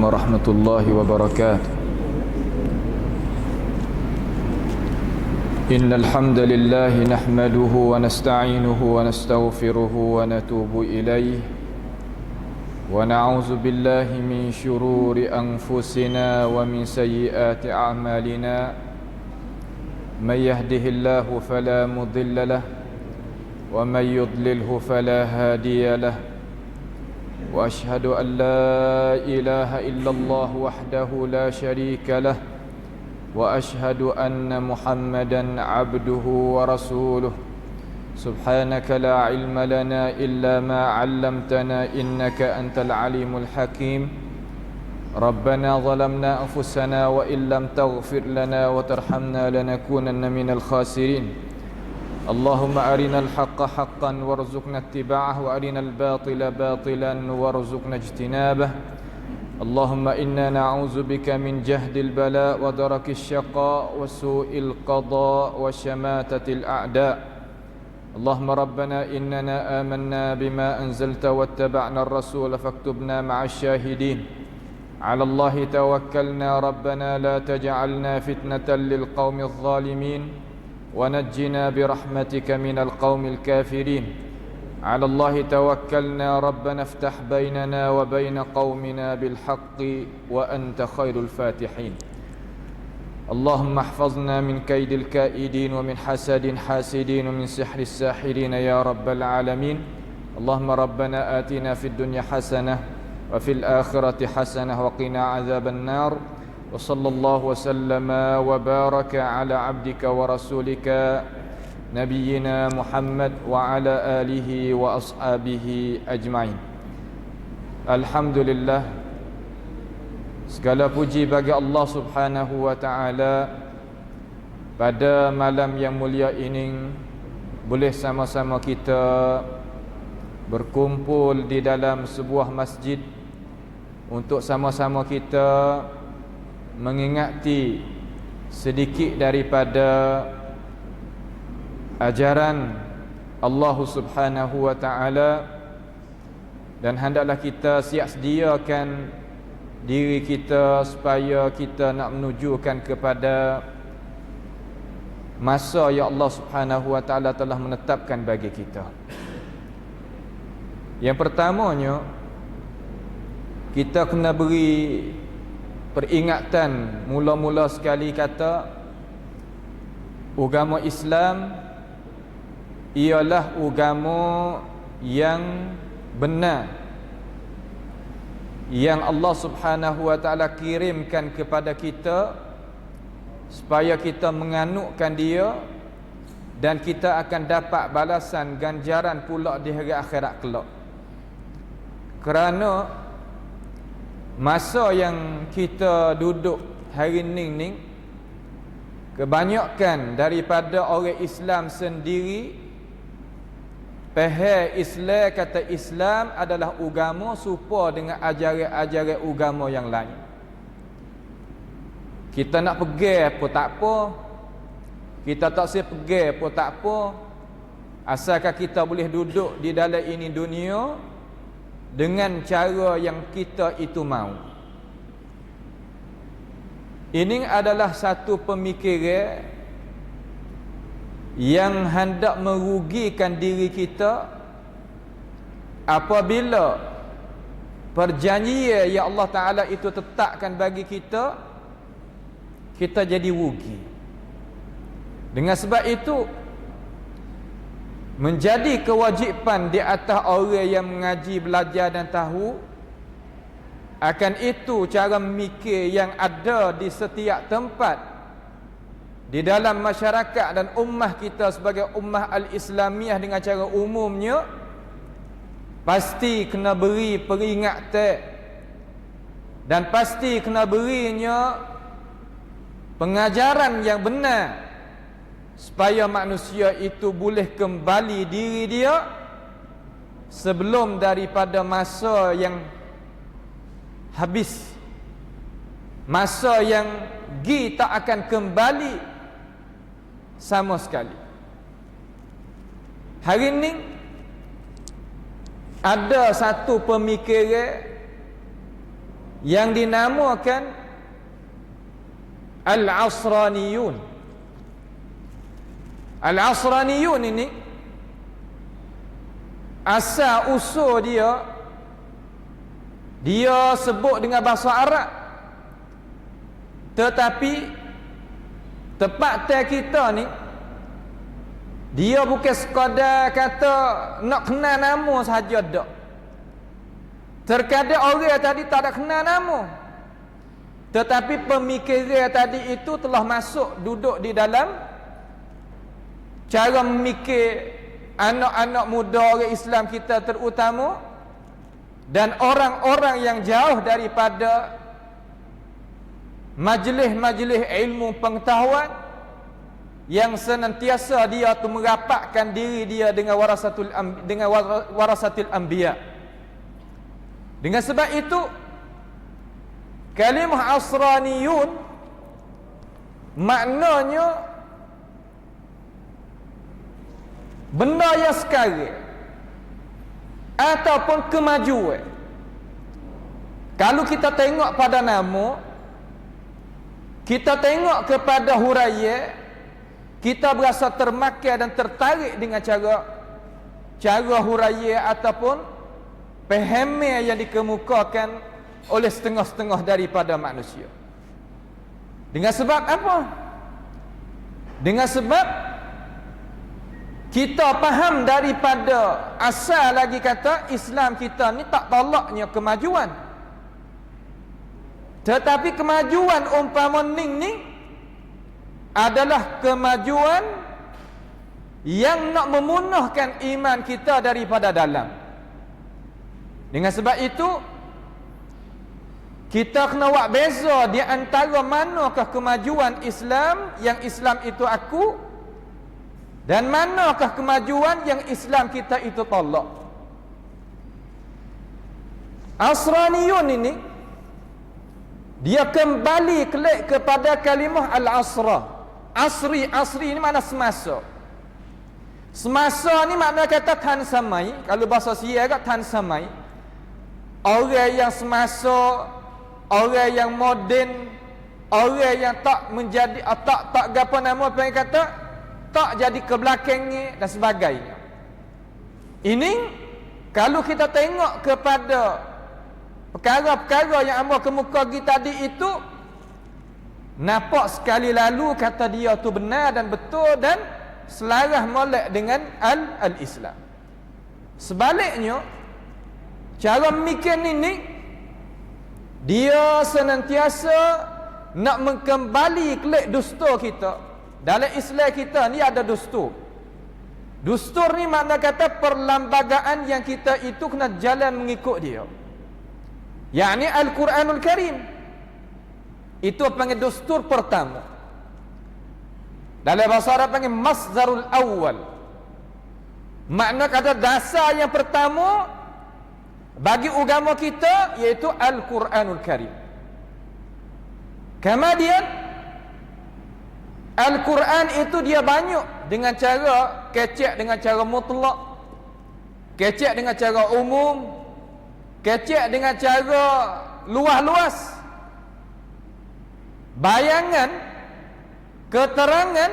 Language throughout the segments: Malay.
ورحمة الله وبركاته. إن الحمد لله نحمده ونستعينه ونستغفره ونتوب إليه ونعوذ بالله من شرور أنفسنا ومن سيئات أعمالنا. من يهده الله فلا مضل له ومن يضلله فلا هادي له. وأشهد أن لا إله إلا الله وحده لا شريك له وأشهد أن محمدا عبده ورسوله. سبحانك لا علم لنا إلا ما علمتنا إنك أنت العليم الحكيم. ربنا ظلمنا أنفسنا وإن لم تغفر لنا وترحمنا لنكونن من الخاسرين. اللهم أرنا الحق حقا وارزقنا اتباعه وأرنا الباطل باطلا وارزقنا اجتنابه. اللهم إنا نعوذ بك من جهد البلاء ودرك الشقاء وسوء القضاء وشماتة الأعداء. اللهم ربنا إننا آمنا بما أنزلت واتبعنا الرسول فاكتبنا مع الشاهدين. على الله توكلنا ربنا لا تجعلنا فتنة للقوم الظالمين ونجنا برحمتك من القوم الكافرين. على الله توكلنا ربنا افتح بيننا وبين قومنا بالحق وأنت خير الفاتحين. اللهم احفظنا من كيد الكائدين ومن حسد حاسدين ومن سحر الساحرين يا رب العالمين. اللهم ربنا آتنا في الدنيا حسنة وفي الآخرة حسنة وقنا عذاب النار. وصلى الله وسلم وبارك على عبدك ورسولك نبينا محمد وعلى آله وأصحابه أجمعين. Alhamdulillah, segala puji bagi Allah Subhanahu wa taala. Pada malam yang mulia ini boleh sama-sama kita berkumpul di dalam sebuah masjid untuk sama-sama kita mengingati sedikit daripada ajaran Allah Subhanahu wa taala, dan hendaklah kita siap sediakan diri kita supaya kita nak menujukan kepada masa yang Allah Subhanahu wa taala telah menetapkan bagi kita. Yang pertamanya, kita kena beri peringatan mula-mula sekali kata agama Islam ialah agama yang benar, yang Allah Subhanahu wa taala kirimkan kepada kita supaya kita menganutkan dia, dan kita akan dapat balasan ganjaran pula di hari akhirat kelak. Kerana masa yang kita duduk hari ni kebanyakan daripada orang Islam sendiri faham Islam, kata Islam adalah agama serupa dengan ajaran-ajaran agama yang lain. Kita nak pegang pun tak apa, kita tak boleh pegang pun tak apa, asalkan kita boleh duduk di dalam ini dunia dengan cara yang kita itu mahu. Ini adalah satu pemikiran yang hendak merugikan diri kita apabila perjanjian yang Allah Ta'ala itu tetapkan bagi kita, kita jadi rugi. Dengan sebab itu, menjadi kewajipan di atas orang yang mengaji, belajar dan tahu akan itu cara memikir yang ada di setiap tempat di dalam masyarakat dan ummah kita sebagai ummah al-Islamiyah dengan cara umumnya, pasti kena beri peringatan dan pasti kena berinya pengajaran yang benar supaya manusia itu boleh kembali diri dia sebelum daripada masa yang habis, masa yang tak akan kembali sama sekali. Hari ini ada satu pemikiran yang dinamakan Al-Asraniyun. Al-Asraniyun ini asal usul dia sebut dengan bahasa Arab, tetapi tempat kita ni dia bukan sekadar kata nak kenal nama sahaja dak. Terkadang orang tadi tak ada kenal nama, tetapi pemikiran tadi itu telah masuk duduk di dalam cara memikir anak-anak muda orang Islam kita terutama, dan orang-orang yang jauh daripada majlis-majlis ilmu pengetahuan, yang senantiasa dia tu merapatkan diri dia dengan warasatul anbiya. Dengan sebab itu kalimah asraniyun maknanya benda yang sekarang ataupun kemajuan. Kalau kita tengok pada nama, kita tengok kepada huraian, kita berasa termakan dan tertarik dengan cara huraian ataupun pahaman yang dikemukakan oleh setengah-setengah daripada manusia. Dengan sebab apa? Dengan sebab kita faham daripada asal lagi kata Islam kita ni tak tolaknya kemajuan, tetapi kemajuan umpama ni adalah kemajuan yang nak memunahkan iman kita daripada dalam. Dengan sebab itu kita kena buat beza di antara manakah kemajuan Islam yang Islam itu aku, dan manakah kemajuan yang Islam kita itu tolak. Asraniyun ini dia kembali kelik kepada kalimah al-asra. Asri ini makna semasa. Semasa ni makna kata tan samai. Kalau bahasa Sia kat tan samai. Orang yang semasa, orang yang moden, orang yang tak menjadi tak apa nama apa yang kata, tak jadi ke belakangnya dan sebagainya. Ini kalau kita tengok kepada perkara-perkara yang hamba kemukakan tadi itu, nampak sekali lalu kata dia tu benar dan betul dan selaras molek dengan al-Islam. Sebaliknya, cara memikir ini dia senantiasa nak mengembali kelik dustur kita. Dalam Islam kita ni ada dustur. Dustur ni makna kata perlembagaan yang kita itu kena jalan mengikut dia. Yakni Al-Quranul Karim. Itu panggil dustur pertama. Dalam bahasa Arab panggil masdarul awal. Makna kata dasar yang pertama bagi agama kita iaitu Al-Quranul Karim. Kemudian Al-Quran itu dia banyak dengan cara kecek, dengan cara mutlak, kecek dengan cara umum, kecek dengan cara luas-luas. Bayangan, keterangan,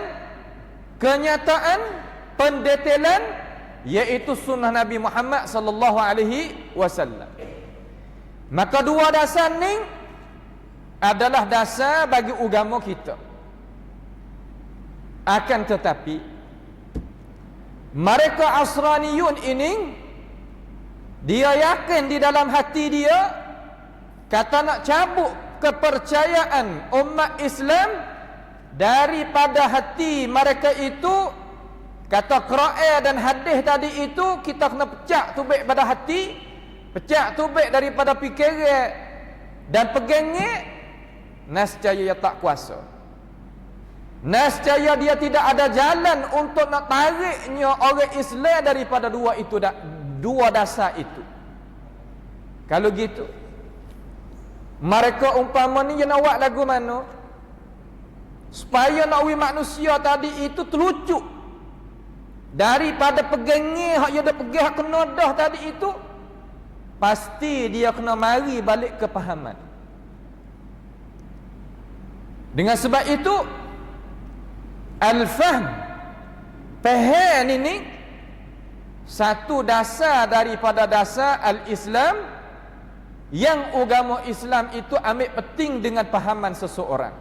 kenyataan, pendetailan, iaitu sunnah Nabi Muhammad sallallahu alaihi wasallam. Maka dua dasar ni adalah dasar bagi agama kita. Akan tetapi mereka asraniyun ini dia yakin di dalam hati dia kata nak cabut kepercayaan umat Islam daripada hati mereka itu. Kata Quran dan hadis tadi itu kita kena pecah tubik pada hati, pecah tubik daripada fikiran dan pegangnya, nescaya ia tak kuasa. Nescaya dia tidak ada jalan untuk nak tariknya orang Islam daripada dua dasar itu. Kalau gitu, mereka umpama ni nak buat lagu mana supaya nak manusia tadi itu terlucuk daripada pegangnya hak dia dah pegang hak kena dah tadi itu, pasti dia kena mari balik ke pahaman. Dengan sebab itu al-fahm, faham ini satu dasar daripada dasar al-Islam, yang agama Islam itu ambil penting dengan pahaman seseorang.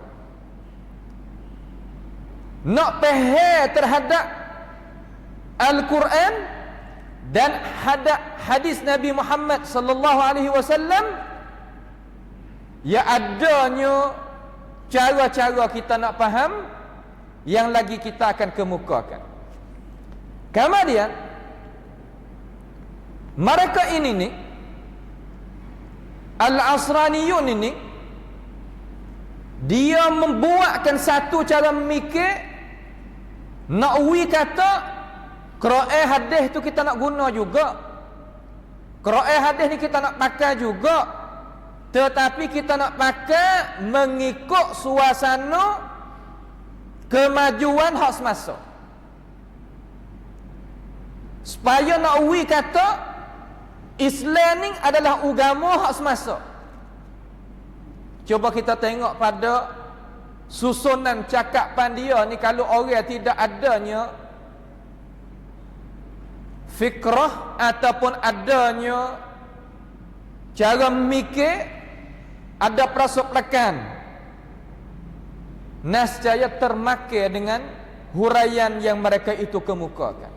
Nak faham terhadap Al-Quran dan hadis Nabi Muhammad sallallahu alaihi wasallam, ya adanya cara-cara kita nak faham yang lagi kita akan kemukakan. Kemudian mereka ini ni Al-Asraniyun ini, dia membuatkan satu cara mikir, nak kata Quran hadis tu kita nak guna juga, Quran hadis ni kita nak pakai juga, tetapi kita nak pakai mengikut suasana kemajuan hak semasa. Supaya nak kata Islam ni adalah agama hak semasa. Cuba kita tengok pada susunan cakapan dia ni, kalau orang tidak adanya fikrah ataupun adanya cara mikir, ada prasoplekan, nescaya termakai dengan huraian yang mereka itu kemukakan.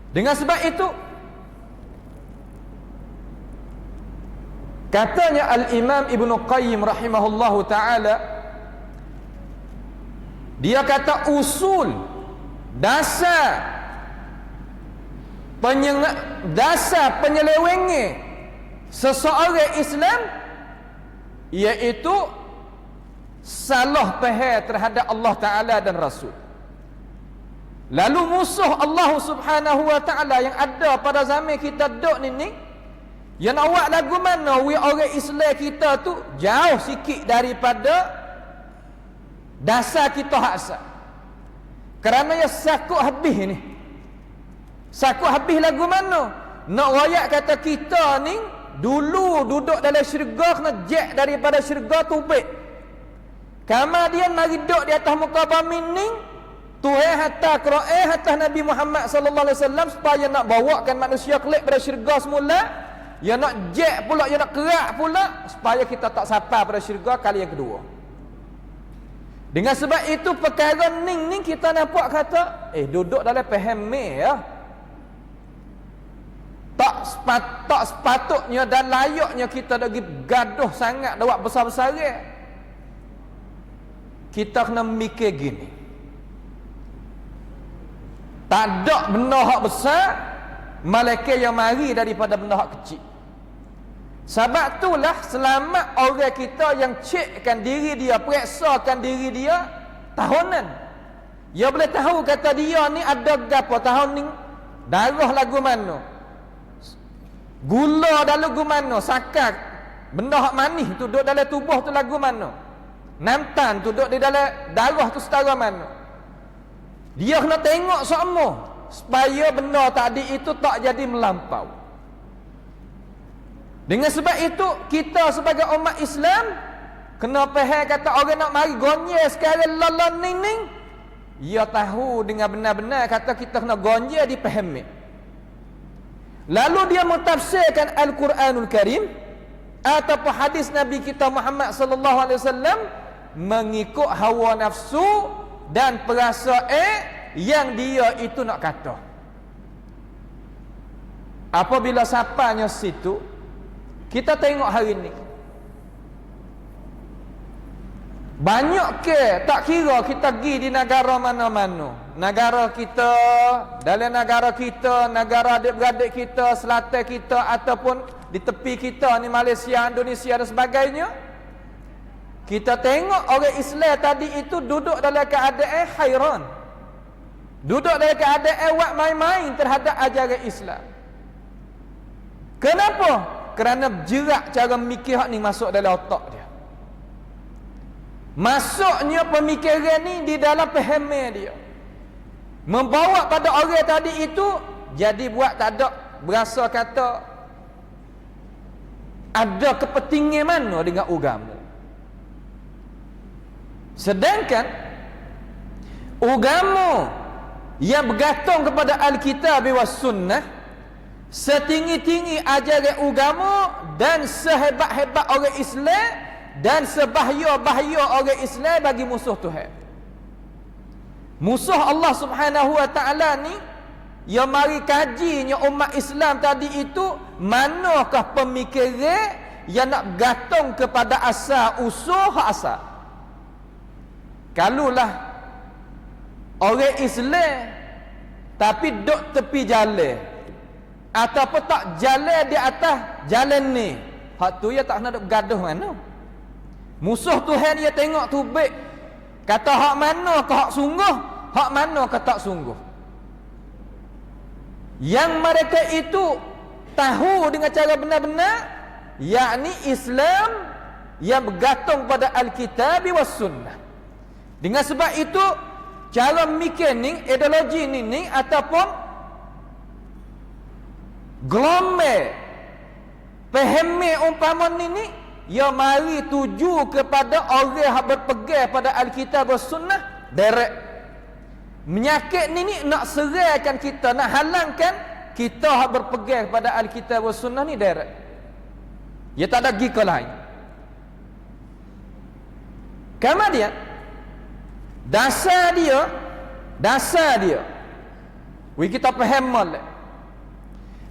Dengan sebab itu katanya Al-Imam Ibn Qayyim rahimahullahu ta'ala, dia kata usul, dasar penyelewengi seseorang Islam, iaitu salah faham terhadap Allah Ta'ala dan Rasul. Lalu musuh Allah Subhanahu wa Ta'ala yang ada pada zaman kita duduk ni, yang nak buat lagu mana orang Islam kita tu jauh sikit daripada dasar kita hak asal. Kerana ya sakut habis ni, sakut habis lagu mana nak royak kata kita ni dulu duduk dalam syurga, kena jek daripada syurga tubik. Kemudian mari duduk di atas muka bumi ni, Tuhan hantar Quran, hantar Nabi Muhammad sallallahu alaihi wasallam supaya nak bawakan manusia kelik pada syurga semula. Ya nak jek pula, ya nak kerak pula, supaya kita tak sampai pada syurga kali yang kedua. Dengan sebab itu perkara ni kita nampak kata duduk dalam faham ya. Tak sepatutnya dan layaknya kita lagi gaduh sangat dah buat besar-besar. Kita kena mikir gini, tak ada benda hak besar malaikat yang mari daripada benda hak kecil. Sebab itulah selamat orang kita yang cekkan diri dia, periksakan diri dia tahunan. Dia boleh tahu kata dia ni ada gapo tahun ni, darah lagu mana, gula dalam lagu mana, sakar benda hak manis tu duduk dalam tubuh tu lagu mana, namtan tu duduk di dalam darah tu setara mana. Dia kena tengok semua supaya benda tadi itu tak jadi melampau. Dengan sebab itu kita sebagai umat Islam kena faham kata orang nak mari gonye sekarang lalan ning, dia tahu dengan benar-benar kata kita kena gonye dipahami. Lalu dia mentafsirkan Al-Quranul Karim ataupun hadis Nabi kita Muhammad sallallahu alaihi wasallam mengikut hawa nafsu dan perasaan yang dia itu nak kata. Apabila sapanya situ, kita tengok hari ni banyak ke tak kira kita pergi di negara mana-mana, negara kita, dalam negara kita, negara adik-beradik kita, selatan kita ataupun di tepi kita ni Malaysia, Indonesia dan sebagainya, kita tengok orang Islam tadi itu duduk dalam keadaan hairan, duduk dalam keadaan buat main-main terhadap ajaran Islam. Kenapa? Kerana jerak cara mikir ni masuk dalam otak dia. Masuknya pemikiran ni di dalam fahaman dia, membawa pada orang tadi itu jadi buat tak ada berasa kata ada kepentingan mana dengan agama. Sedangkan agama yang bergantung kepada Alkitab was sunnah, setinggi-tinggi ajaran agama dan sehebat-hebat orang Islam dan sebahaya-bahaya orang Islam bagi musuh Tuhan. Musuh Allah Subhanahu wa taala ni yang mari kajinya umat Islam tadi itu, manakah pemikiran yang nak bergantung kepada asal usul asal. Kalulah orang Islam tapi duk tepi jalan ataupun tak jalan di atas jalan ni, hak tu ya tak nak bergaduh mana. Musuh Tuhan dia tengok tu baik, kata hak mana ke hak sungguh, hak mana ke tak sungguh. Yang mereka itu tahu dengan cara benar-benar, yakni Islam yang bergantung pada Alkitab was sunnah. Dengan sebab itu cara mikir ni, ideologi ni ataupun gelombang pahami umpama ni ya mari tuju kepada orang yang berpegang pada Alkitab was sunnah direct. Menyakit ni nak seraikan kita, nak halangkan kita yang berpegang pada Alkitab was sunnah ni direct. Ya tak ada gika lain. Kemudian dasar dia kita faham molek.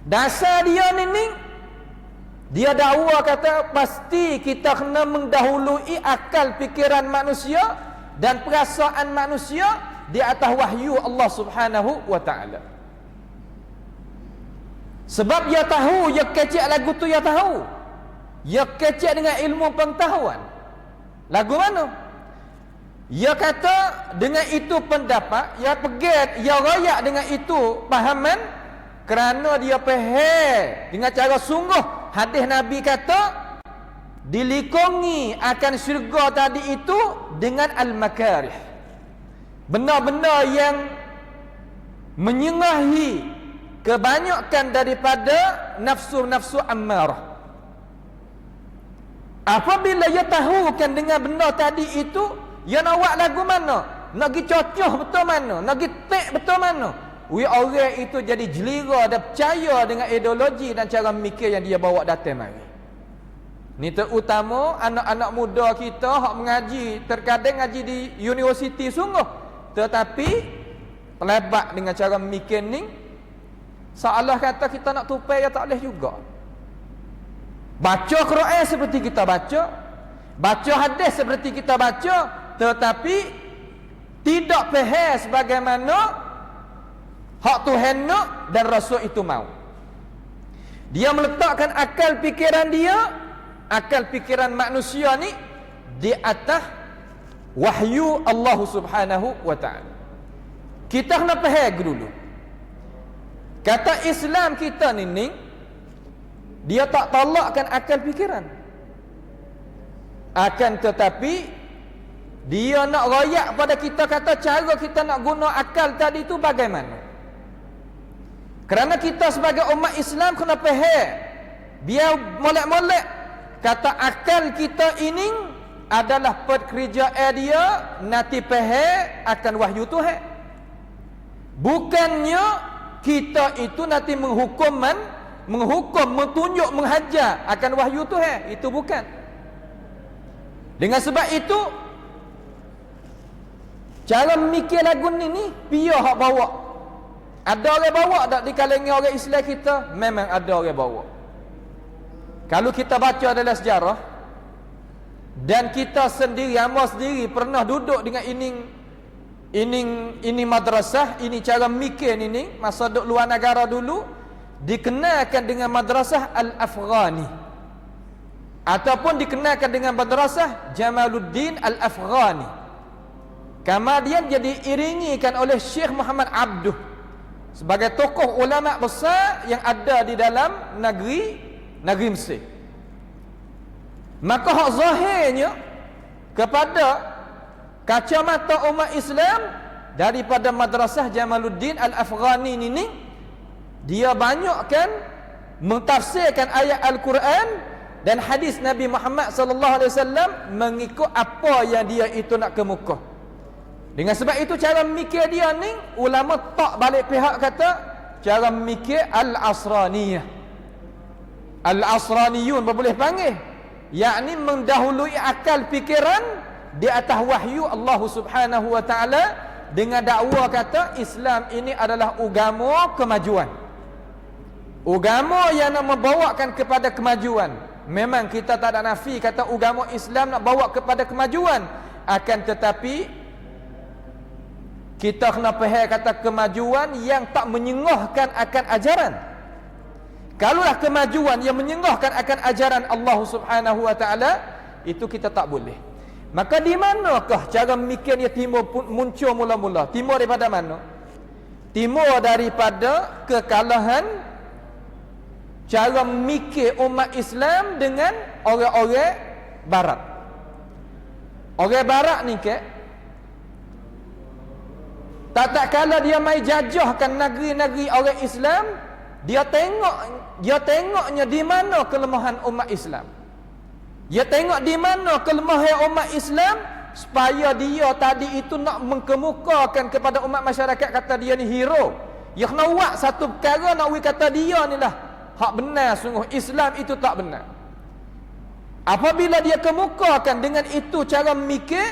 Dasar dia ni dia dakwa kata pasti kita kena mendahului akal fikiran manusia dan perasaan manusia di atas wahyu Allah Subhanahu wa taala. Sebab dia tahu, dia kecek lagu tu, dia tahu. Dia kecek dengan ilmu pengetahuan. Lagu mana? Ia kata dengan itu pendapat, ia pegat, ia royak dengan itu pahaman, kerana dia faham dengan cara sungguh hadis Nabi kata dilikongi akan syurga tadi itu dengan al-makarih, benda-benda yang menyengahi kebanyakan daripada nafsu-nafsu ammarah. Apabila ia tahukan dengan benda tadi itu, ya nak buat lagu mana? Nak pergi cocoh betul mana? Nak pergi tek betul mana? Orang itu jadi jelira dan percaya dengan ideologi dan cara mikir yang dia bawa datang mari. Ni terutama anak-anak muda kita hak mengaji, terkadang ngaji di universiti sungguh, tetapi terlebat dengan cara mikir ni, seolah kata kita nak tupai ya tak boleh juga. Baca Quran seperti kita baca hadis seperti kita baca, tetapi tidak faham sebagaimana hak Tuhan nak dan Rasul itu mau. Dia meletakkan akal fikiran dia, akal fikiran manusia ni di atas wahyu Allah Subhanahu wa taala. Kita kena faham dulu. Kata Islam kita ni dia tak tolakkan akal fikiran. Akan tetapi dia nak royak pada kita, kata cara kita nak guna akal tadi itu bagaimana. Kerana kita sebagai umat Islam kena faham, biar molek-molek kata akal kita ini adalah pekerjaan dia nanti faham akan wahyu Tuhan. Bukannya kita itu nanti menghukum, mentunjuk, menghajar akan wahyu Tuhan. Itu bukan. Dengan sebab itu cara mikir lagu ni biar hak bawa. Ada orang bawa tak di kalangan orang Islam kita? Memang ada orang bawa. Kalau kita baca dalam sejarah, dan kita sendiri, hamba sendiri pernah duduk dengan ini madrasah, ini cara mikir ini masa duduk luar negara dulu, dikenalkan dengan madrasah Al-Afghani ataupun dikenalkan dengan madrasah Jamaluddin Al-Afghani. Kemudian jadi iringikan oleh Syekh Muhammad Abduh sebagai tokoh ulama besar yang ada di dalam negeri Mesir. Maka hak zahirnya kepada kacamata umat Islam daripada madrasah Jamaluddin Al-Afghani ini, dia banyakkan mentafsirkan ayat Al-Quran dan hadis Nabi Muhammad sallallahu alaihi wasallam mengikut apa yang dia itu nak kemuka. Dengan sebab itu cara mikir dia ni ulama tak balik pihak kata cara mikir al-asraniyah. Al-asraniyun boleh panggil, yakni mendahului akal fikiran di atas wahyu Allah Subhanahu wa taala dengan dakwa kata Islam ini adalah agama kemajuan. Agama yang nak membawakan kepada kemajuan. Memang kita tak ada nafi kata agama Islam nak bawa kepada kemajuan, akan tetapi kita kena faham kata kemajuan yang tak menyengahkan akan ajaran. Kalaulah kemajuan yang menyengahkan akan ajaran Allah Subhanahu wa taala, itu kita tak boleh. Maka di manakah cara mikirnya timbul muncul mula-mula? Timbul daripada mana? Timbul daripada kekalahan cara mikir umat Islam dengan orang-orang barat. Orang barat ni tak kala dia mai jajahkan negeri-negeri orang Islam, dia tengoknya di mana kelemahan umat Islam. Dia tengok di mana kelemahan umat Islam supaya dia tadi itu nak mengkemukakan kepada umat masyarakat kata dia ni hero. Dia kena buat satu perkara nak kata dia ni lah hak benar sungguh, Islam itu tak benar. Apabila dia kemukakan dengan itu cara mikir,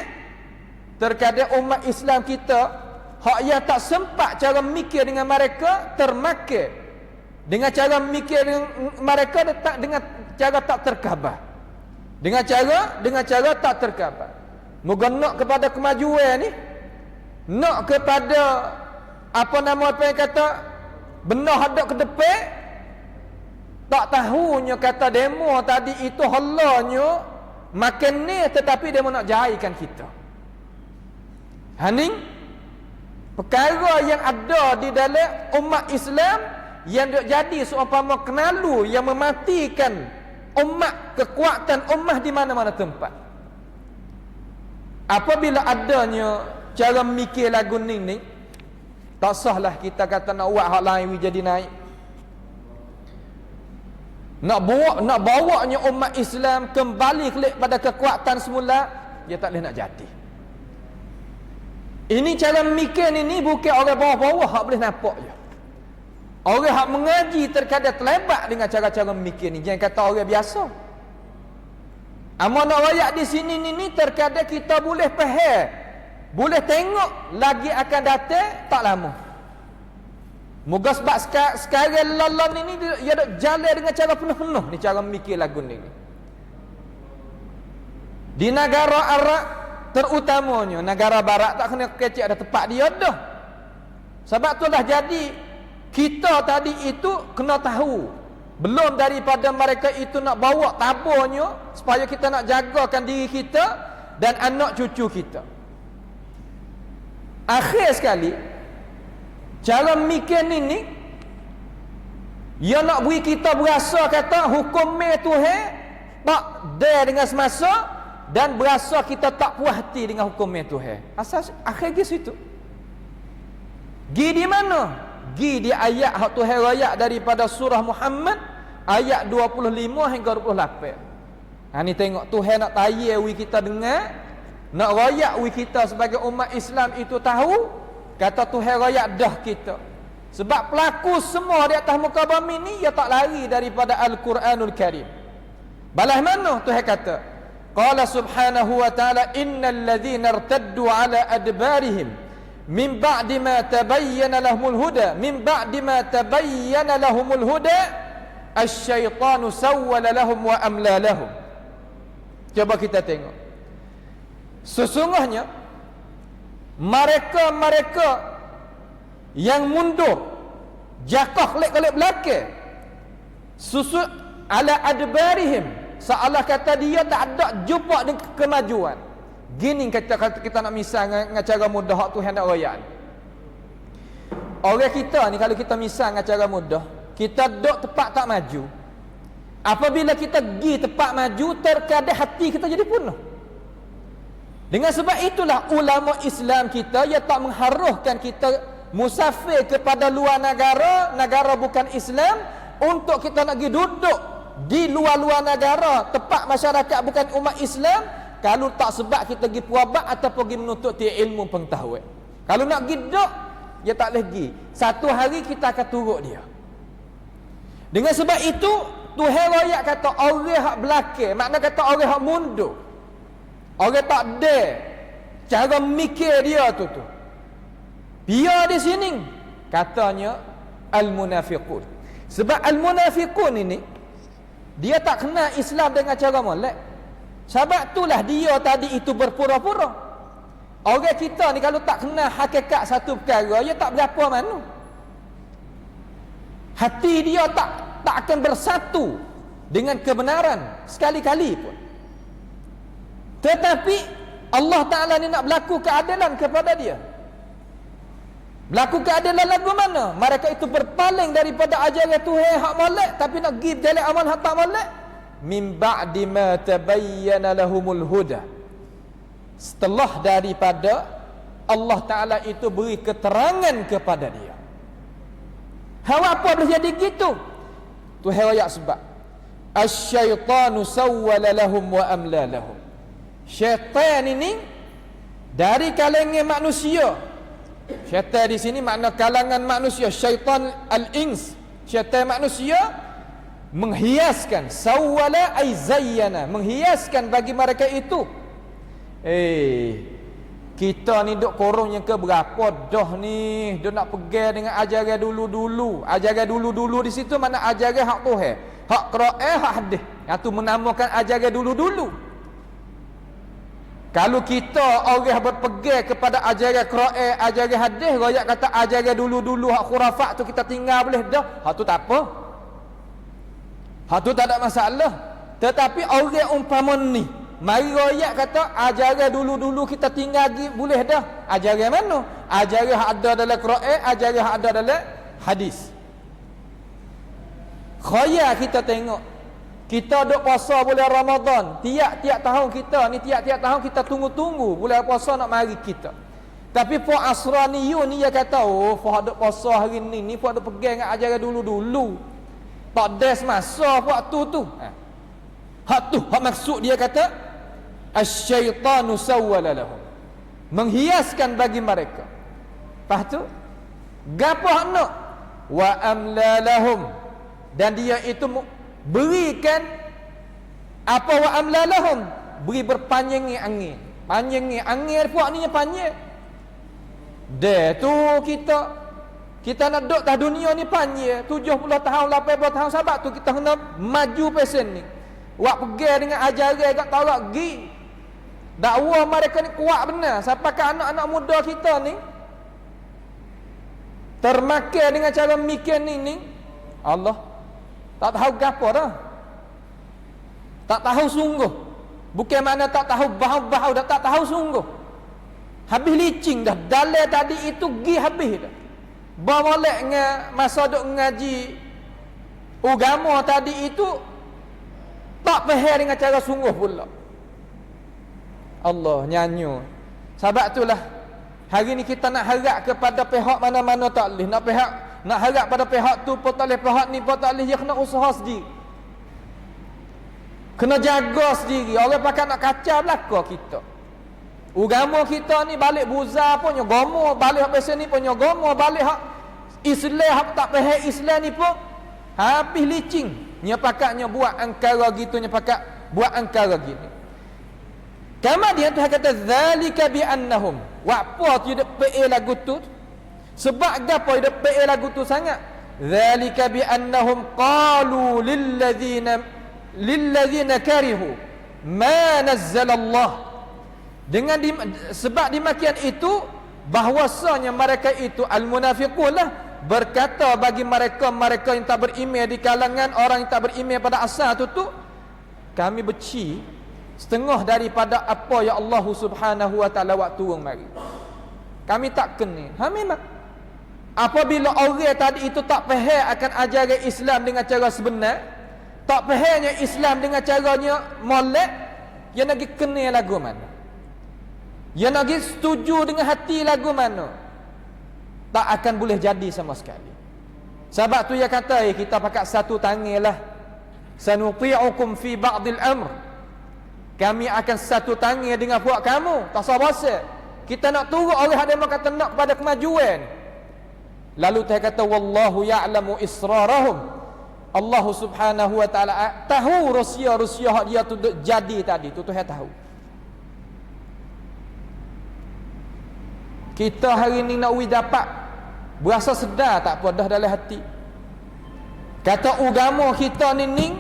terkadang umat Islam kita hak yang tak sempat cara mikir dengan mereka termakan dengan cara mikir dengan mereka dengan cara tak terkhabar. Dengan cara tak terkhabar. Moga nak kepada kemajuan ni, nak kepada apa yang kata benar hadap ke depan, tak tahunya kata demo tadi itu halanya makan ni, tetapi demo nak jahilkan kita. Haning perkara yang ada di dalam umat Islam yang jadi seumpama kenalu yang mematikan umat, kekuatan umat di mana-mana tempat. Apabila adanya cara mikir lagu ni, tak sahlah kita kata nak buat hak lain jadi naik. Nak bawanya umat Islam kembali pada kekuatan semula, dia tak boleh nak jadi. Ini cara mikir ni bukan orang bawah-bawah hak boleh nampak je. Orang hak mengaji terkadang terlibat dengan cara-cara mikir ni. Jangan kata orang biasa. Amal nak rakyat di sini ni terkadang kita boleh faham, boleh tengok lagi akan datang tak lama. Moga sebab sekarang lalan ini dia ada jalan dengan cara penuh-penuh ni cara mikir lagu ni. Di negara Arab terutamanya, negara barat tak kena kecek ada tempat dia dah. Sebab tu dah jadi kita tadi itu kena tahu, belum daripada mereka itu nak bawa taburnya supaya kita nak jagakan diri kita dan anak cucu kita. Akhir sekali cara mikir ni dia nak beri kita berasa kata hukum Tuhan tak ada dengan semasa dan berasa kita tak puas hati dengan hukum Tuhan. Asal akhir ke situ. Gi di mana? Gi di ayat hak Tuhan rakyat daripada surah Muhammad ayat 25 hingga 28. Ha ni tengok Tuhan nak tayar wi kita dengar, nak rakyat wi kita sebagai umat Islam itu tahu kata Tuhan rakyat dah kita. Sebab pelaku semua di atas muka bumi ni ia tak lari daripada Al-Quranul Karim. Balas mana Tuhan kata? Qala subhanahu wa ta'ala innal ladzina irtaddu ala adbarihim min ba'di ma tabayyana lahumul huda asy-syaitanu sawwala lahum wa amla lahum. Coba kita tengok. Sesungguhnya mereka yang mundur jakah lek belakang susut ala adbarihim, seolah kata dia tak ada jumpa dengan kemajuan. Gini kita nak misal dengan cara mudah hak Tuhan nak royak. Orang kita ni kalau kita misal dengan cara mudah, kita duduk tempat tak maju. Apabila kita pergi tempat maju, terkadang hati kita jadi penuh. Dengan sebab itulah ulama Islam kita ia tak mengharuhkan kita musafir kepada luar negara bukan Islam untuk kita nak pergi duduk di luar-luar negara, tempat masyarakat bukan umat Islam, kalau tak sebab kita pergi puabat atau pergi menuntut ilmu pengetahuan. Kalau nak pergi dok, dia tak boleh pergi. Satu hari kita akan turut dia. Dengan sebab itu, Tuhan royak kata orang hak belakang, makna kata orang hak mundur. Orang tak ada cara mikir dia tu. Biar di sini katanya al-munafiqun. Sebab al-munafiqun ini dia tak kenal Islam dengan cara molek. Sebab itulah dia tadi itu berpura-pura. Orang kita ni kalau tak kenal hakikat satu perkara, dia tak berapa mana. Hati dia tak akan bersatu dengan kebenaran sekali-kali pun. Tetapi Allah Ta'ala ni nak berlaku keadilan kepada dia. Berlaku keadilan lagu mana? Mereka itu berpaling daripada ajaran Tuhan hak molek, tapi nak pergi jalan amal hak tak molek. Min ba'di ma tabayyana lahumul huda. Setelah daripada Allah Ta'ala itu beri keterangan kepada dia. Hawa apa boleh jadi gitu? Tuhan ayat sebab asyaitanu sawwala lahum wa amla lahum. Syaitan ini dari kalangan manusia. Syaitan di sini makna kalangan manusia. Syaitan al-ins, syaitan manusia menghiaskan, sawwala ay zayyana, menghiaskan bagi mereka itu. Kita ni duk korongnya ke berapa dah ni, duk nak pegang dengan ajaran dulu-dulu. Ajaran dulu-dulu di situ mana ajaran hak Tuhan, hak Quran, hak hadis. Yang tu menamakan ajaran dulu-dulu. Kalau kita orang berpegang kepada ajaran Quran, ajaran hadis, royak kata ajaran dulu-dulu hak khurafat tu kita tinggal boleh dah, hak tu tak apa. Hak tu tak ada masalah. Tetapi orang umpama ni, mari royak kata ajaran dulu-dulu kita tinggal lagi boleh dah. Ajaran mana? Ajaran hak ada dalam Quran, ajaran hak ada dalam hadis. Khoya kita tengok. Kita duk puasa bulan Ramadan. Tiap-tiap tahun kita ni, tiap-tiap tahun kita tunggu-tunggu bulan puasa nak mari kita. Tapi Puan Asraniyun ni dia kata, oh, Puan duk puasa hari ni Puan duk pegang dengan ajaran dulu-dulu. Tak ada semasa waktu tu. Hak tu, hak maksud dia kata asyaitanu sawwala lahum. Menghiaskan bagi mereka. Lepas tu, gapo hak nak? Wa amla lahum. Dan dia itu berikan apa wa amla lahum, beri berpanjangi angin. Panjangi angin puak ni panjang. Dah tu kita nak duduk atas dunia ni panjang 70 tahun, 80 tahun, sebab tu kita kena maju pesen ni. Wak pegang dengan ajaran kat tarak gi. Dakwah mereka ni kuat benar. Sampai ke anak-anak muda kita ni termakan dengan cara mikir ni Allah tak tahu gapo dah. Tak tahu sungguh. Bukan mana tak tahu bau-bau dah, tak tahu sungguh. Habis licin dah. Dalil tadi itu gi habis dah. Bawalek dengan masa duk ngaji agama tadi itu tak faham dengan cara sungguh pula. Allah nyanyo. Sebab itulah hari ni kita nak harap kepada pihak mana-mana tak boleh. Nak harap pada pihak tu pun tak boleh, pihak ni pun tak boleh. Dia kena usaha sendiri, kena jaga sendiri. Orang pakai nak kacau belaka kita. Agama kita ni balik buza pun nyogomo, balik hak biasa ni pun nyogomo, balik hak Islam hak tak faham Islam ni pun habis licin. Nya pakaknya buat angkara gitu, nya pakak buat angkara gini. Kemudian Tuhan kata zalika bi annahum. Wa apa tu dia pe lagu tu? Sebab gapo dia pe lagu tu sangat? Zalika bi annahum qalu lil ladzina karihu ma nazzala Allah. Dengan sebab demikian itu bahwasanya mereka itu al-munafiqun lah berkata bagi mereka yang tak beriman di kalangan orang yang tak beriman pada asal tu kami benci setengah daripada apa yang Allah Subhanahu wa taala waktu turun mari. Kami tak kena. Memang apabila orang tadi itu tak faham akan ajaran Islam dengan cara sebenar, tak fahamnya Islam dengan caranya molek, dia nak kena lagu mana? Dia nak setuju dengan hati lagu mana? Tak akan boleh jadi sama sekali. Sebab tu dia kata kita pakai satu tangan lah. Sanuti'ukum fi ba'dil amr. Kami akan satu tangan dengan buat kamu. Tak sabar. Kita nak turut orang yang kata nak kepada kemajuan. Lalu Tuhan kata wallahu ya'lamu israrahum. Allah Subhanahu wa taala tahu rahsia-rahsia hak dia tu jadi tadi tu Tuhan tahu. Kita hari ni nak dapat berasa sedar tak apa dah dalam hati. Kata agama kita ni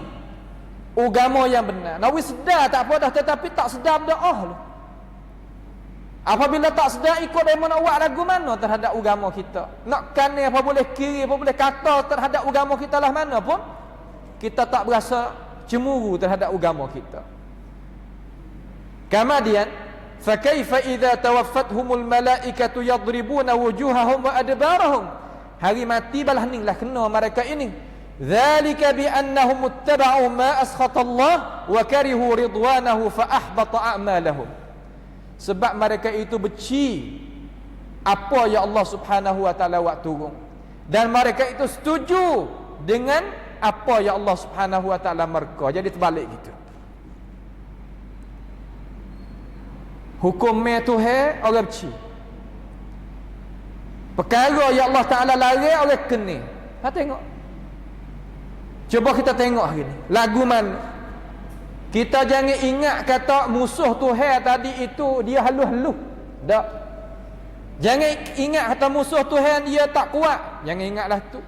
agama yang benar. Nak sedar tak apa dah, tetapi tak sedar berdoa lu. Apabila tak sedar ikut demo nak buat lagu mana terhadap agama kita. Nak kanan apa boleh kiri apa boleh kata terhadap agama kita lah mana pun kita tak berasa cemburu terhadap agama kita. Kemudian fa kaifa idza tawaffathumul malaikatu yadribuna wujuhahum wa adbarahum. Hari mati balah ninglah kena mereka ini. Dzalika bi annahum ittaba'u ma askhata Allah wa karihu ridwanahu fa ahbata a'malahum. Sebab mereka itu benci apa yang Allah Subhanahu wa taala buat turun, dan mereka itu setuju dengan apa yang Allah Subhanahu wa taala murka. Jadi terbalik gitu. Hukum Tuhan orang benci. Perkara yang Allah Taala larang orang kena. Ha tengok. Cuba kita tengok hari ni. Lagu mana? Kita jangan ingat kata musuh Tuhan tadi itu dia halus-halus. Tak. Jangan ingat kata musuh Tuhan dia tak kuat. Jangan ingatlah tu.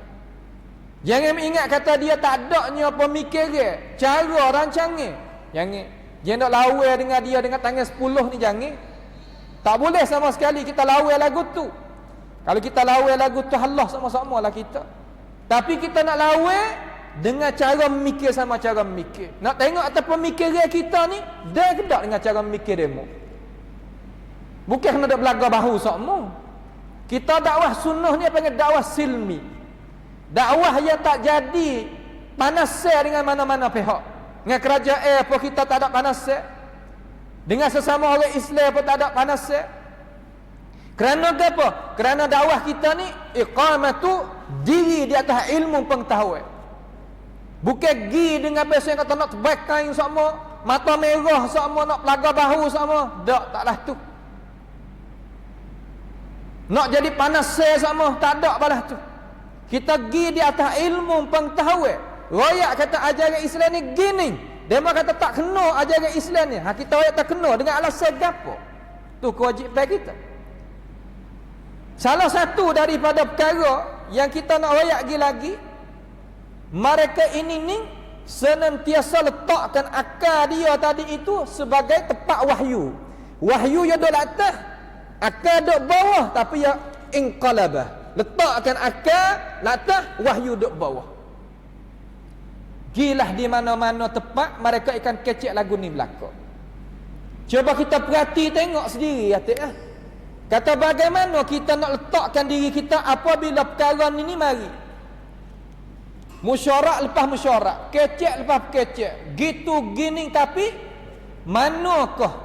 Jangan ingat kata dia tak adanya pemikiran, cara rancangan. Jangan. Dia nak lawan dengan dia dengan tangan 10 ni jangan. Tak boleh sama sekali kita lawan lagu tu. Kalau kita lawan lagu tu Allah sama-sama lah kita. Tapi kita nak lawan dengan cara memikir sama cara memikir. Nak tengok atas pemikiran kita ni dah ke tak dengan cara memikir demo. Bukan kena ada belaga bahu sama. Kita dakwah sunnah ni panggil dakwah silmi. Dakwah yang tak jadi panas dengan mana-mana pihak. Dengan kerajaan pun kita tak ada panas. Dengan sesama orang Islam pun tak ada panas. Kerana apa? Kerana dakwah kita ni iqamatu diri di atas ilmu pengetahuan. Bukan gi dengan biasa yang kata nak terbakai sama, mata merah sama, nak pelaga bahu sama. Taklah tu. Nak jadi panas sama, tak ada balah tu. Kita gi di atas ilmu pengetahuan. Royak kata ajaran Islam ni gini. Dia kata tak kena ajaran Islam ni. Kita royak tak kena dengan alasan gapo? Tu kewajipan kita. Salah satu daripada perkara yang kita nak royak lagi, mereka ini senantiasa letakkan akal dia tadi itu sebagai tempat wahyu. Wahyu yang duduk atas, akal duduk bawah, tapi ya inqalabah. Letakkan akal atas, wahyu duduk bawah. Gilah di mana-mana tempat mereka akan kecek lagu ni belakang. Cuba kita perhati tengok sendiri atik ah. Kata bagaimana kita nak letakkan diri kita apabila perkara ni mari. Musyarak lepas musyarak, kecek lepas kecek, gitu gini, tapi manakah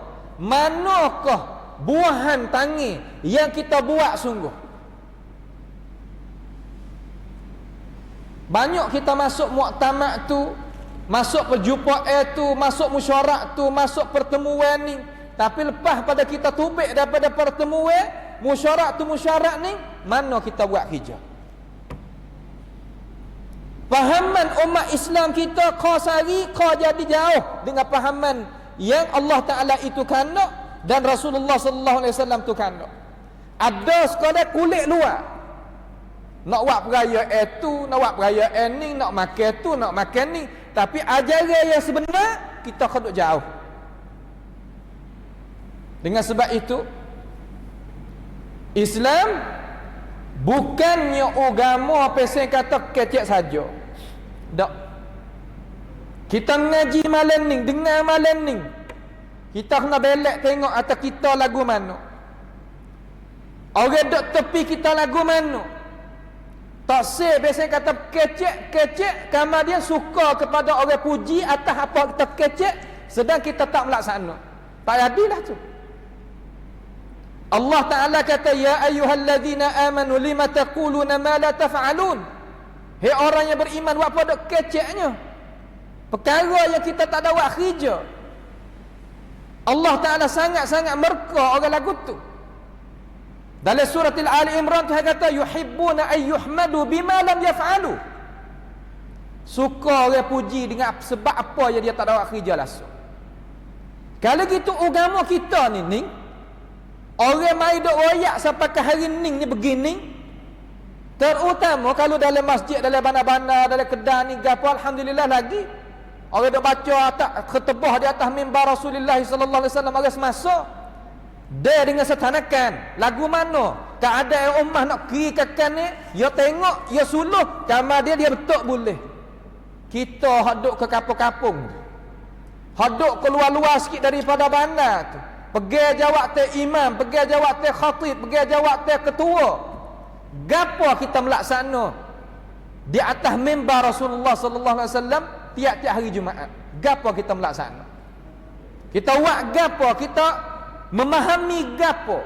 buahan tangi yang kita buat sungguh? Banyak kita masuk muktamad tu, masuk perjumpaan tu, masuk musyarak tu, masuk pertemuan ni, tapi lepas pada kita tubik daripada pertemuan musyarak ni, mana kita buat hijab? Pahaman umat Islam kita kau sari, kau jadi jauh dengan pahaman yang Allah Ta'ala itu kanak dan Rasulullah sallallahu alaihi wasallam tu kanak. Ada sekadar kulit luar. Nak buat perayaan itu, nak buat perayaan ni, nak makan tu, nak makan ni, tapi ajaran yang sebenar kita kena jauh. Dengan sebab itu Islam bukannya agama pasal kata kecek saja. Tak. Kita mengaji malam ni, dengar malam ni, kita kena belak tengok atas kita lagu mana. Orang duk tepi kita lagu mana. Tak seh biasa kata kecek, kemudian suka kepada orang puji atas apa kita kecek, sedang kita tak melaksana. Tak jadilah tu. Allah Ta'ala kata, ya ayyuhalladzina amanu lima taquluna ma la taf'alun. Hei orang yang beriman, buat apa duk keceknya? perkara yang kita tak dapat kerja. Allah Ta'ala sangat-sangat murka orang lagu tu. Dalam surah Ali Imran Tuhan kata yuhibbuna ay yuhmadu bima lam yaf'alu. Suka orang puji dengan sebab apa yang dia tak dapat kerja langsung. Kalau gitu agama kita ni orang mai duk royak sampai ke hari ni begini. Terutama kalau dalam masjid, dalam bandar-bandar, dalam kedai ni gapo, alhamdulillah lagi orang duk baca atas khutbah di atas mimbar Rasulullah sallallahu alaihi wasallam orang semasa. Dia dengan setanakan lagu mana keadaan ummah nak kirikan ni, dia tengok, dia suluh kamar dia betul boleh. Kita haduk ke kampung-kampung, haduk keluar-luar sikit daripada bandar tu, pergi jawab te imam, pergi jawab te khatib, pergi jawab te ketua. Gapo kita melaksana di atas mimbar Rasulullah sallallahu alaihi wasallam tiap-tiap hari Jumaat? Gapo kita melaksana? Kita buat gapo? Kita memahami gapo?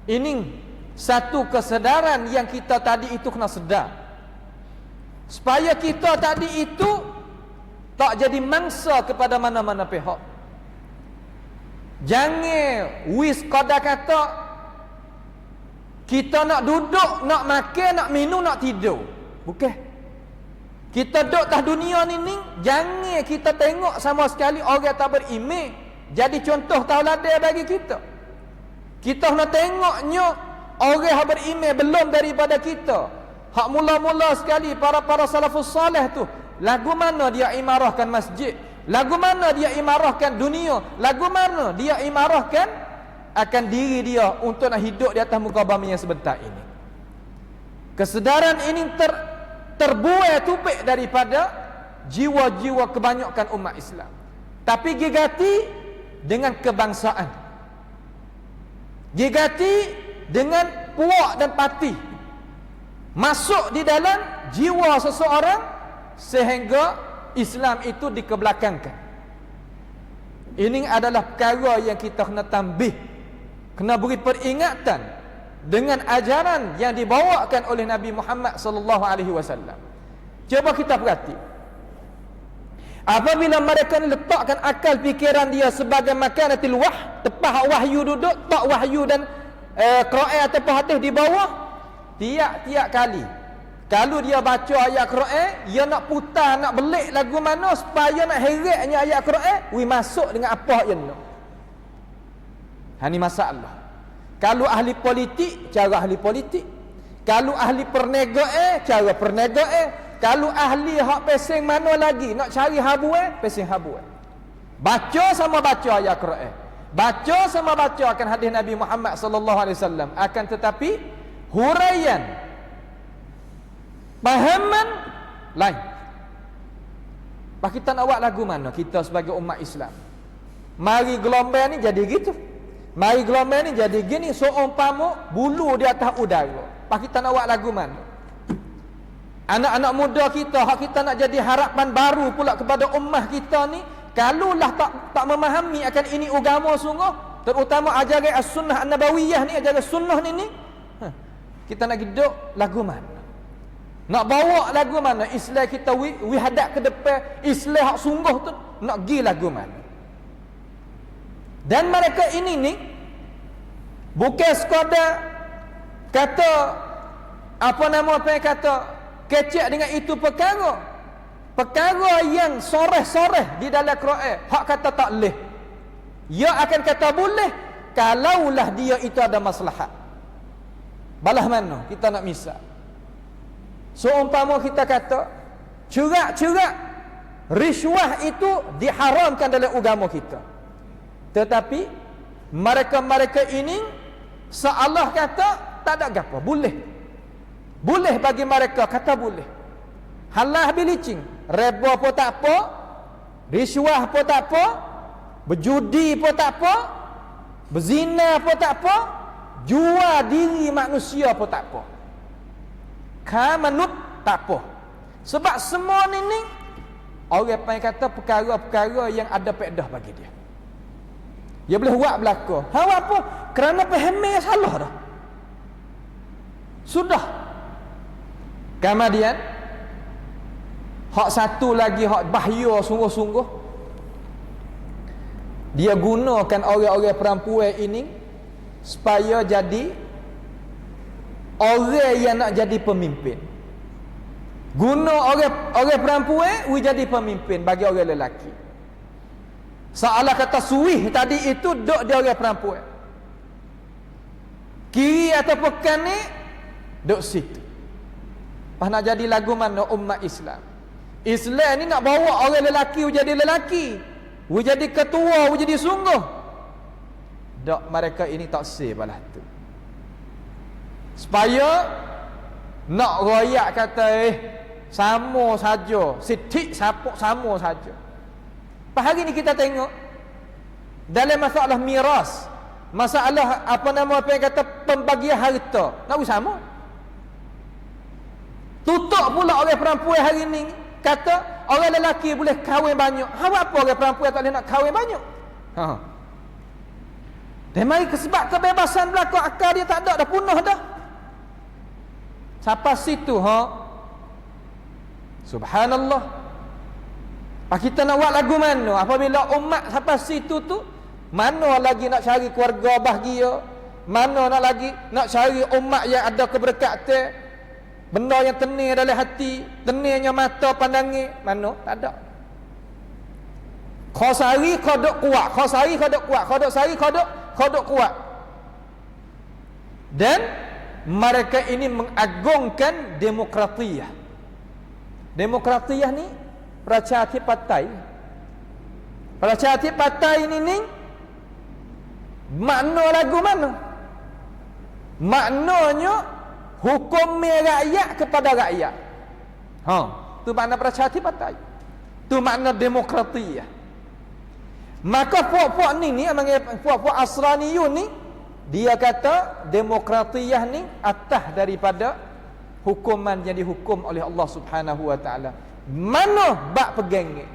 Ini satu kesedaran yang kita tadi itu kena sedar, supaya kita tadi itu tak jadi mangsa kepada mana-mana pihak. Jangan wis qada kata kita nak duduk, nak makan, nak minum, nak tidur. Bukan. Kita duduk atas dunia ni, jangan kita tengok sama sekali orang tak beriman jadi contoh tauladan bagi kita. Kita nak tengoknya orang yang beriman belum daripada kita. Hak mula-mula sekali para salafus salih tu, lagu mana dia imarahkan masjid, lagu mana dia imarahkan dunia, lagu mana dia imarahkan akan diri dia untuk nak hidup di atas muka bumi yang sebentar ini. Kesedaran ini terbuai tupik daripada jiwa-jiwa kebanyakan umat Islam. Tapi gigati dengan kebangsaan, gigati dengan puak dan pati masuk di dalam jiwa seseorang sehingga Islam itu dikebelakangkan. Ini adalah perkara yang kita kena tambih, kena beri peringatan dengan ajaran yang dibawakan oleh Nabi Muhammad sallallahu alaihi wasallam. Cuba kita perhati. Apabila mereka letakkan akal fikiran dia sebagai makanatil tempat wahyu duduk, tak wahyu dan Quran atau hadis di bawah, tiap-tiap kali kalau dia baca ayat Quran, dia nak putar, nak belik lagu mana supaya nak heretnya ayat Quran, masuk dengan apa yang nak. Ini masalah. Kalau ahli politik, cara ahli politik. Kalau ahli perniagaan, cara perniagaan. Kalau ahli hak pesing mana lagi, nak cari habuan, pesing habuan. Baca sama baca ayat Quran, baca sama baca akan hadis Nabi Muhammad sallallahu alaihi wasallam. Akan tetapi huraian pahaman lain. Pak kita nak buat lagu mana kita sebagai umat Islam? Mari gelombang ni jadi gitu. Mari gelombang ni jadi gini, seumpama bulu di atas udara. Pak kita nak buat lagu mana? Anak-anak muda kita, hak kita nak jadi harapan baru pula kepada ummah kita ni, kalaulah tak memahami akan ini agama sungguh, terutama ajaran as-sunnah an-nabawiyah ni, ajaran sunnah ni, kita nak hidup lagu mana? Nak bawa lagu mana? Islam kita we hadap ke depan, Islam hak sungguh tu nak pergi lagu mana? Dan mereka ini ni bukan sekadar kata apa nama apa yang kata kecek dengan itu perkara yang soreh-soreh di dalam Quran, hak kata tak boleh, dia akan kata boleh kalaulah dia itu ada maslahat. Balah mana kita nak misal, seumpama kita kata cerak-cerak riswah itu diharamkan dalam agama kita, tetapi mereka-mereka ini seolah kata tak ada apa, boleh bagi mereka kata boleh. Halal bilicing, reba pun tak apa, riswah pun tak apa, berjudi pun tak apa, berzina pun tak apa, jual diri manusia pun tak apa, kamanut tak apa. Sebab semua ni orang yang kata perkara-perkara yang ada faedah bagi dia, dia boleh buat belaka. Apa? Kerana pahami salah dah. Sudah. Kemudian Hak satu lagi hak bahaya sungguh-sungguh. Dia gunakan orang-orang perempuan ini supaya jadi orang yang nak jadi pemimpin. Guna orang perempuan jadi pemimpin bagi orang lelaki. Seolah kata suih tadi itu duk dia orang perempuan. Kiri ataupun kanan duk situ. Pas nak jadi lagu mana umat Islam. Islam ni nak bawa orang lelaki jadi lelaki, jadi ketua, jadi sungguh. Dak mereka ini tak sah balah tu. Supaya nak royak kata sama saja, sidik sapuk sama saja. Pas hari ni kita tengok dalam masalah miras, masalah apa yang kata pembagian harta, nak sama. Tutup pula orang perempuan hari ni kata orang lelaki boleh kahwin banyak. Apa orang perempuan tak boleh nak kahwin banyak? Dan mari sebab kebebasan berlaku, akal dia tak ada, dah punah dah. Sampai situ subhanallah. Kita nak buat lagu mana? Apabila umat sampai situ tu, mana lagi nak cari keluarga bahagia? Mana nak lagi nak cari umat yang ada keberkatan? Benda yang tenir dalam hati, tenirnya mata pandangi, mana? Tak ada. Kau sari kau duk kuat, kau sari kau duk kuat, kau duk sari kau duk kuat. Dan mereka ini mengagungkan demokratiyah. Demokratiyah ni Pracathipattai. Pracathipattai ni makna lagu mana? Maknanya hukum rakyat kepada rakyat. Tu makna Pracathipattai. Tu makna demokratiyah. Maka puak-puak ni puak-puak Asraniyun ni, dia kata demokratiyah ni atas daripada hukuman yang dihukum oleh Allah Subhanahu wa taala. Mana bak pegang ni?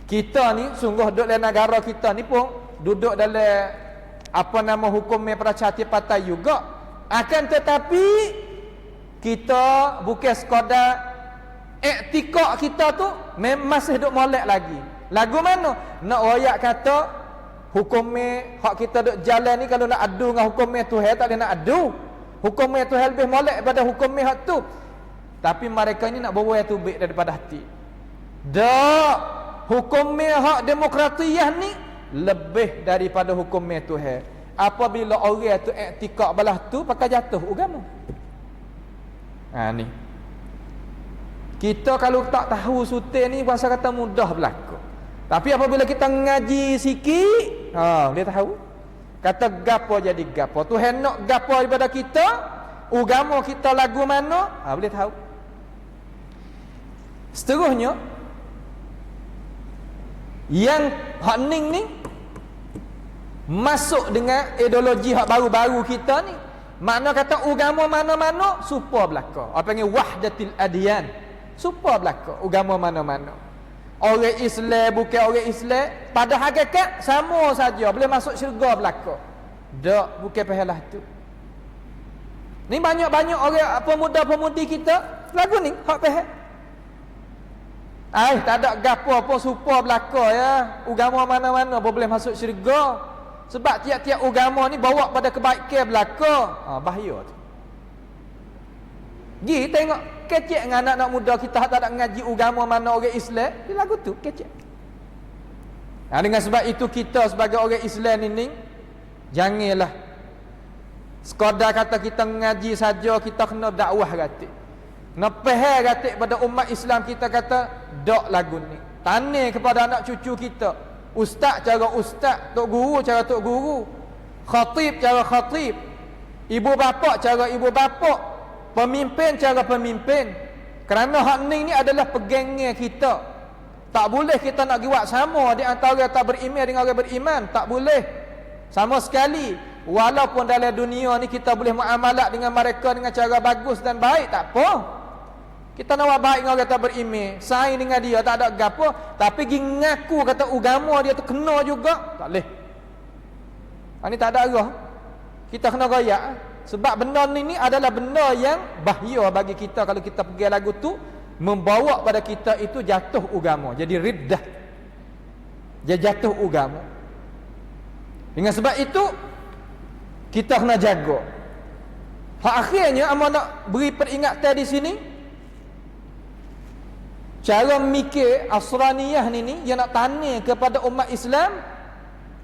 Kita ni sungguh duduk dalam negara kita ni pun duduk dalam apa nama hukum Pracathipattai juga. Akan tetapi kita bukan sekadar iktikad kita tu masih duk molek lagi. Lagu mana? Nak royak kata hukum hak kita duk jalan ni, kalau nak adu dengan hukum Tuhan tak boleh nak adu. Hukum Tuhan lebih molek daripada hukum hak tu. Tapi mereka ni nak bawa yang tubik daripada hati. Dak, hukum hak demokratiyah ni lebih daripada hukum Tuhan. Apabila orang tu iktikad belah tu, pakai jatuh agama. Ni kita kalau tak tahu sutil ni, kuasa kata mudah berlaku. Tapi apabila kita ngaji sikit, boleh tahu. Kata gapo jadi gapo. Tuhan nak gapo daripada kita, agama kita lagu mana, boleh tahu. Seterusnya, yang hak ning masuk dengan ideologi hak baru-baru kita ni, makna kata agama mana-mana supaya belaka. Apa panggil wahdatil adyan, supaya belaka agama mana-mana. Orang Islam bukan orang Islam, pada hakikat sama saja, boleh masuk syurga belaka. Tak, bukan pahalah tu. Ni banyak-banyak orang pemuda-pemudi kita lagu ni hak pahal. Tak ada gapo apa supaya belaka ya. Agama mana-mana boleh masuk syurga. Sebab tiap-tiap agama ni bawa pada kebaikan belaka. Bahaya tu. Gi tengok kecek dengan anak-anak muda kita tak ada ngaji agama mana orang Islam, dia lagu tu kecek. Dengan sebab itu kita sebagai orang Islam ini janganlah sekadar kata kita ngaji saja, kita kena dakwah gatik. Kena faham gatik pada umat Islam, kita kata dak lagu ni. Tanya kepada anak cucu kita. Ustaz cara ustaz, tok guru cara tok guru, khatib cara khatib, ibu bapa cara ibu bapa, pemimpin cara pemimpin. Kerana hak ni adalah pegangnya kita. Tak boleh kita nak buat sama di antara tak beriman dengan orang beriman. Tak boleh. Sama sekali. Walaupun dalam dunia ni kita boleh muamalat dengan mereka dengan cara bagus dan baik, tak apa. Kita nak buat baik dengan orang tak beriman, saing dengan dia, tak ada gapo. Tapi pergi ngaku kata agama dia tu kena juga, tak boleh. Ini tak ada arah. Kita kena royak. Sebab benda ni adalah benda yang bahaya bagi kita kalau kita pergi lagu tu membawa pada kita itu jatuh agama, jadi riddah, dia jatuh agama. Dengan sebab itu kita kena jaga. Akhirnya amak nak beri peringatan di sini, cara mikir Asraniyah ni yang nak tanya kepada umat Islam.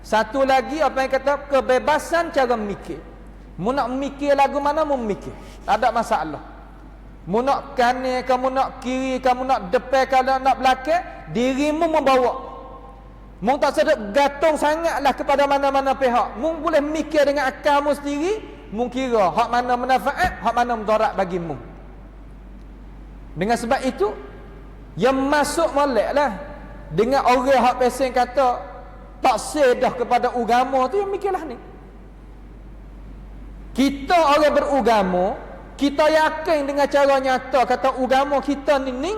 Satu lagi apa yang kata kebebasan cara mikir. Mu nak mikir lagu mana mu mikir, tak ada masalah. Mu nak kanan, kamu nak kiri, kamu nak depan, kamu nak belakang, dirimu membawa. Mu tak sedap gantung sangatlah kepada mana-mana pihak. Mu boleh mikir dengan akalmu sendiri, mu kira hak mana manfaat, hak mana mudarat bagi mu. Dengan sebab itu yang masuk moleklah dengan orang hak pesen kata tak sedah kepada agama tu, yang mikirlah ni. Kita orang beragama, kita yakin dengan cara nyata kata agama kita ni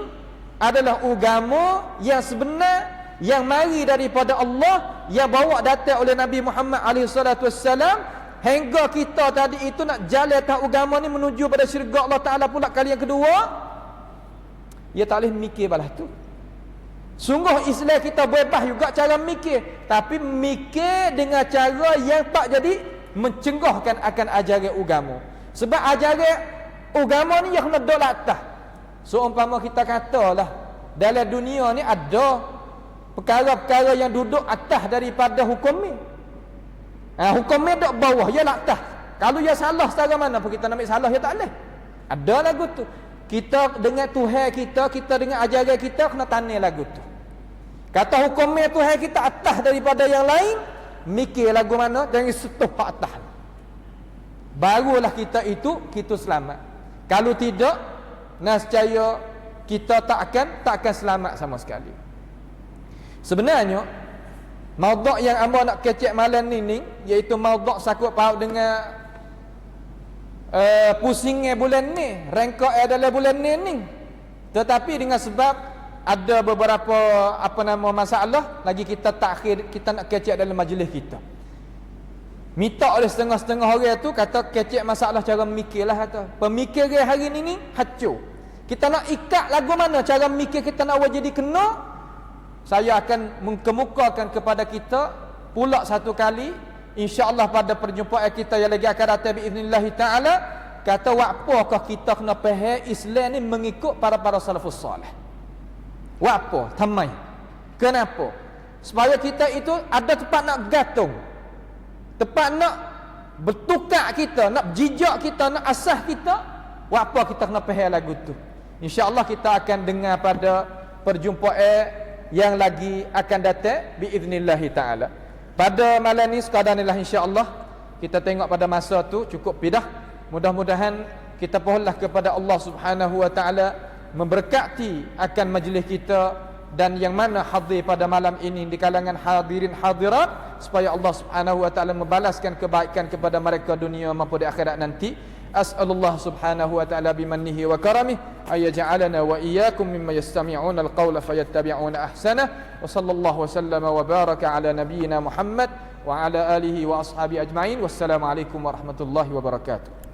adalah agama yang sebenar, yang mari daripada Allah, yang bawa datang oleh Nabi Muhammad SAW, hingga kita tadi itu nak jalan atas agama ni menuju pada syurga Allah Ta'ala pula kali yang kedua, ia tak boleh mikir balas tu. Sungguh Islam kita bebas juga cara mikir, tapi mikir dengan cara yang tak jadi mencegahkan akan ajaran agama. Sebab ajaran agama ni yang kena duduk atas. Seumpama kita katalah dalam dunia ni ada perkara-perkara yang duduk atas daripada hukum ni. Hukum ni duduk bawah, ia atas. Kalau ia salah secara mana pun kita nak ambil salah, ia tak boleh. Ada lagu tu. Kita dengan Tuhan kita, kita dengan ajaran kita kena tanya lagu tu. Kata hukum ni Tuhan kita atas daripada yang lain, mikir lagu mana, jangan setuh ke atas. Barulah kita selamat. Kalau tidak, nescaya kita tak akan selamat sama sekali. Sebenarnya maudhu' yang amba nak kecek malam ni iaitu maudhu' sakut paut dengan pusingnya bulan ni, rengkok dalam bulan ni. Tetapi dengan sebab ada beberapa masalah lagi, kita takhir, kita nak kecek dalam majlis kita. Minta oleh setengah-setengah orang tu kata kecek masalah cara mikirlah, kata pemikir hari ni hancur. Kita nak ikat lagu mana cara mikir kita nak jadi kena. Saya akan mengemukakan kepada kita pula satu kali, insya-Allah pada perjumpaan kita yang lagi akan datang biiznillah taala, kata apakah kita kena faham Islam ni mengikut para salafus salih. Apa? Tamai. Kenapa? Supaya kita itu ada tempat nak gantung, tempat nak bertukar kita, nak jijak kita, nak asah kita. Apa kita kena faham lagu tu. InsyaAllah kita akan dengar pada perjumpaan yang lagi akan datang biiznillah taala. Pada malam ni sekadar inilah insya-Allah kita tengok pada masa tu cukup pidah. Mudah-mudahan kita pohonlah kepada Allah Subhanahu wa taala memberkati akan majlis kita dan yang mana hadir pada malam ini di kalangan hadirin hadirat, supaya Allah Subhanahu wa taala membalaskan kebaikan kepada mereka dunia maupun di akhirat nanti. As'alullah Subhanahu wa taala bimannihi wa karamih ay yaj'alana wa iyyakum mimma yastami'una al-qawla fayattabi'una ahsanah. Wa sallallahu wa sallama wa baraka ala nabiyyina Muhammad wa ala alihi wa ashabihi ajma'in. Wassalamu alaikum warahmatullahi wabarakatuh.